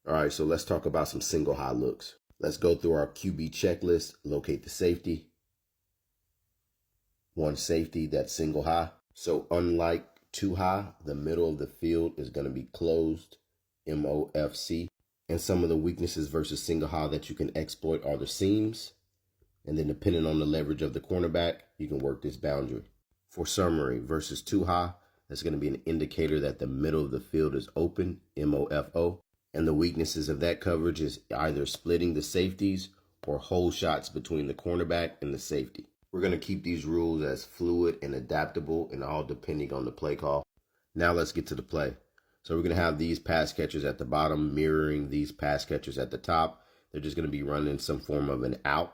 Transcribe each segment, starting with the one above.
All right, so let's talk about some single high looks. Let's go through our QB checklist, locate the safety. One safety, that's single high. So unlike two high, the middle of the field is going to be closed, MOFC. And some of the weaknesses versus single high that you can exploit are the seams. And then depending on the leverage of the cornerback, you can work this boundary. For summary, versus two high, that's going to be an indicator that the middle of the field is open, MOFO. And the weaknesses of that coverage is either splitting the safeties or hole shots between the cornerback and the safety. We're going to keep these rules as fluid and adaptable and all depending on the play call. Now let's get to the play. So we're going to have these pass catchers at the bottom mirroring these pass catchers at the top. They're just going to be running some form of an out.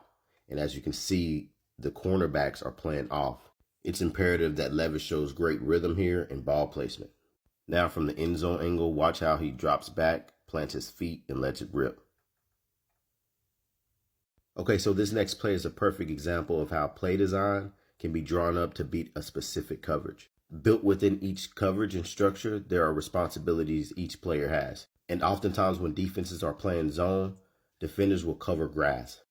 And as you can see, the cornerbacks are playing off. It's imperative that Levis shows great rhythm here and ball placement. Now from the end zone angle, watch how he drops back, plants his feet, and lets it rip. Okay, so this next play is a perfect example of how play design can be drawn up to beat a specific coverage. Built within each coverage and structure, there are responsibilities each player has. And oftentimes when defenses are playing zone, defenders will cover grass.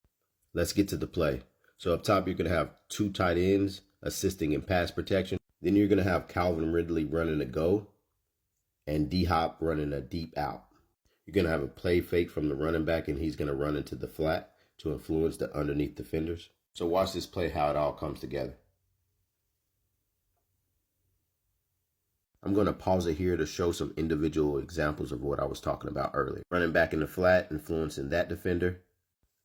Let's get to the play. So up top, you're going to have two tight ends assisting in pass protection. Then you're going to have Calvin Ridley running a go and D-Hop running a deep out. You're going to have a play fake from the running back, and he's going to run into the flat to influence the underneath defenders. So watch this play, how it all comes together. I'm going to pause it here to show some individual examples of what I was talking about earlier. Running back in the flat, influencing that defender.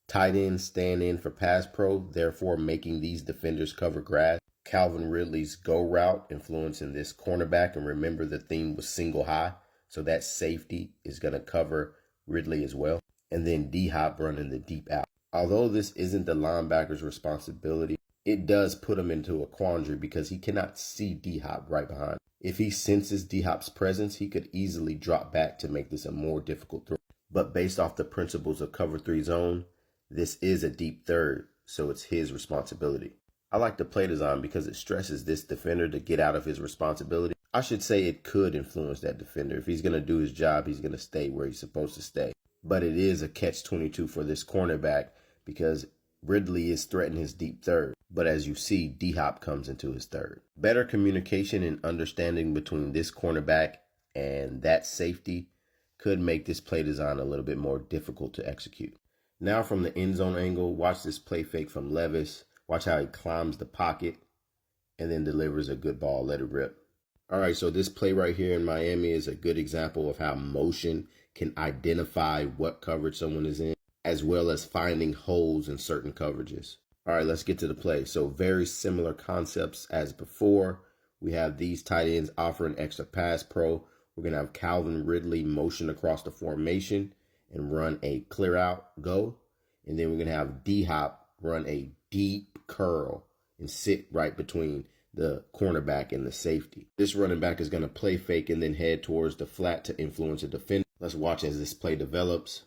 Tight end stand in for pass pro, therefore making these defenders cover grass. Calvin Ridley's go route, influencing this cornerback. And remember, the theme was single high, so that safety is going to cover Ridley as well. And then D-Hop running the deep out. Although this isn't the linebacker's responsibility, it does put him into a quandary because he cannot see D-Hop right behind. If he senses D-Hop's presence, he could easily drop back to make this a more difficult throw. But based off the principles of cover 3 zone, this is a deep third, so it's his responsibility. I like the play design because it stresses this defender to get out of his responsibility. I should say it could influence that defender. If he's going to do his job, he's going to stay where he's supposed to stay. But it is a catch-22 for this cornerback because Ridley is threatening his deep third. But as you see, D-Hop comes into his third. Better communication and understanding between this cornerback and that safety could make this play design a little bit more difficult to execute. Now from the end zone angle, watch this play fake from Levis. Watch how he climbs the pocket and then delivers a good ball, let it rip. All right, so this play right here in Miami is a good example of how motion can identify what coverage someone is in, as well as finding holes in certain coverages. All right, let's get to the play. So very similar concepts as before. We have these tight ends offering extra pass pro. We're going to have Calvin Ridley motion across the formation and run a clear out go. And then we're going to have D-Hop run a deep curl and sit right between the cornerback and the safety. This running back is going to play fake and then head towards the flat to influence a defender. Let's watch as this play develops.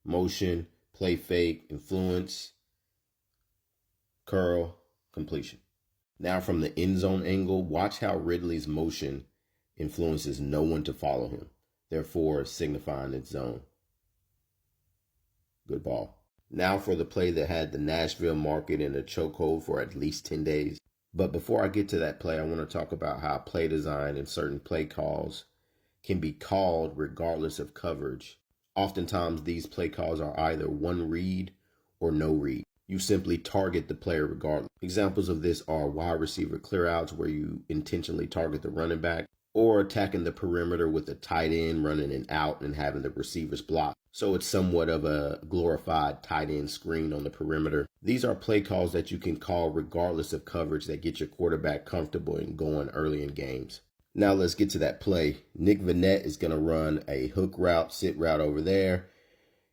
Motion, play fake, influence, curl, completion. Now from the end zone angle, watch how Ridley's motion influences no one to follow him, therefore signifying its zone. Good ball. Now for the play that had the Nashville market in a chokehold for at least 10 days. But before I get to that play, I want to talk about how play design and certain play calls can be called regardless of coverage. Oftentimes, these play calls are either one read or no read. You simply target the player regardless. Examples of this are wide receiver clear outs where you intentionally target the running back, or attacking the perimeter with a tight end running an out and having the receivers block. So it's somewhat of a glorified tight end screen on the perimeter. These are play calls that you can call regardless of coverage that get your quarterback comfortable and going early in games. Now let's get to that play. Nick Vannett is going to run a hook route, sit route over there.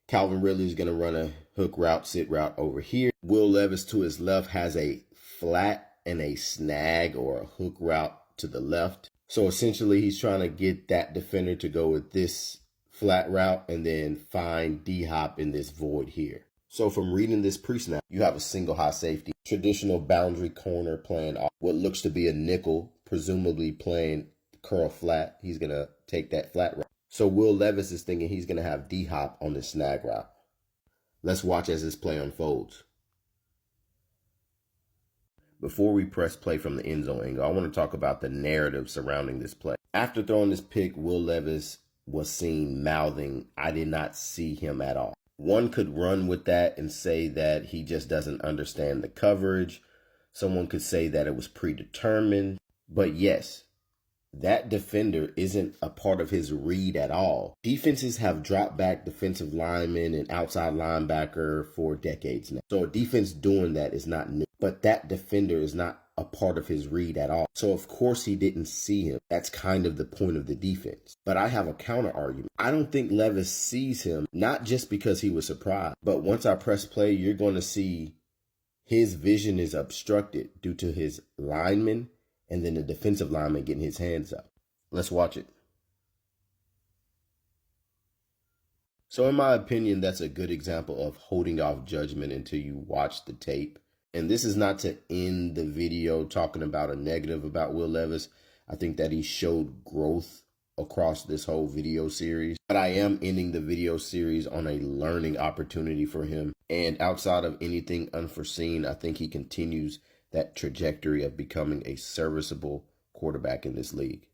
Calvin Ridley is going to run a hook route, sit route over here. Will Levis to his left has a flat and a snag or a hook route to the left. So essentially he's trying to get that defender to go with this flat route and then find D-Hop in this void here. So from reading this pre-snap, you have a single high safety, traditional boundary corner playing off what looks to be a nickel, presumably playing curl flat. He's going to take that flat route. So Will Levis is thinking he's going to have D-Hop on this snag route. Let's watch as this play unfolds. Before we press play from the end zone angle, I want to talk about the narrative surrounding this play. After throwing this pick, Will Levis was seen mouthing, "I did not see him at all." One could run with that and say that he just doesn't understand the coverage. Someone could say that it was predetermined. But yes, that defender isn't a part of his read at all. Defenses have dropped back defensive linemen and outside linebacker for decades now. So a defense doing that is not new. But that defender is not a part of his read at all. So of course he didn't see him. That's kind of the point of the defense. But I have a counter argument. I don't think Levis sees him, not just because he was surprised, but once I press play, you're going to see his vision is obstructed due to his lineman and then the defensive lineman getting his hands up. Let's watch it. So in my opinion, that's a good example of holding off judgment until you watch the tape. And this is not to end the video talking about a negative about Will Levis. I think that he showed growth across this whole video series. But I am ending the video series on a learning opportunity for him. And outside of anything unforeseen, I think he continues that trajectory of becoming a serviceable quarterback in this league.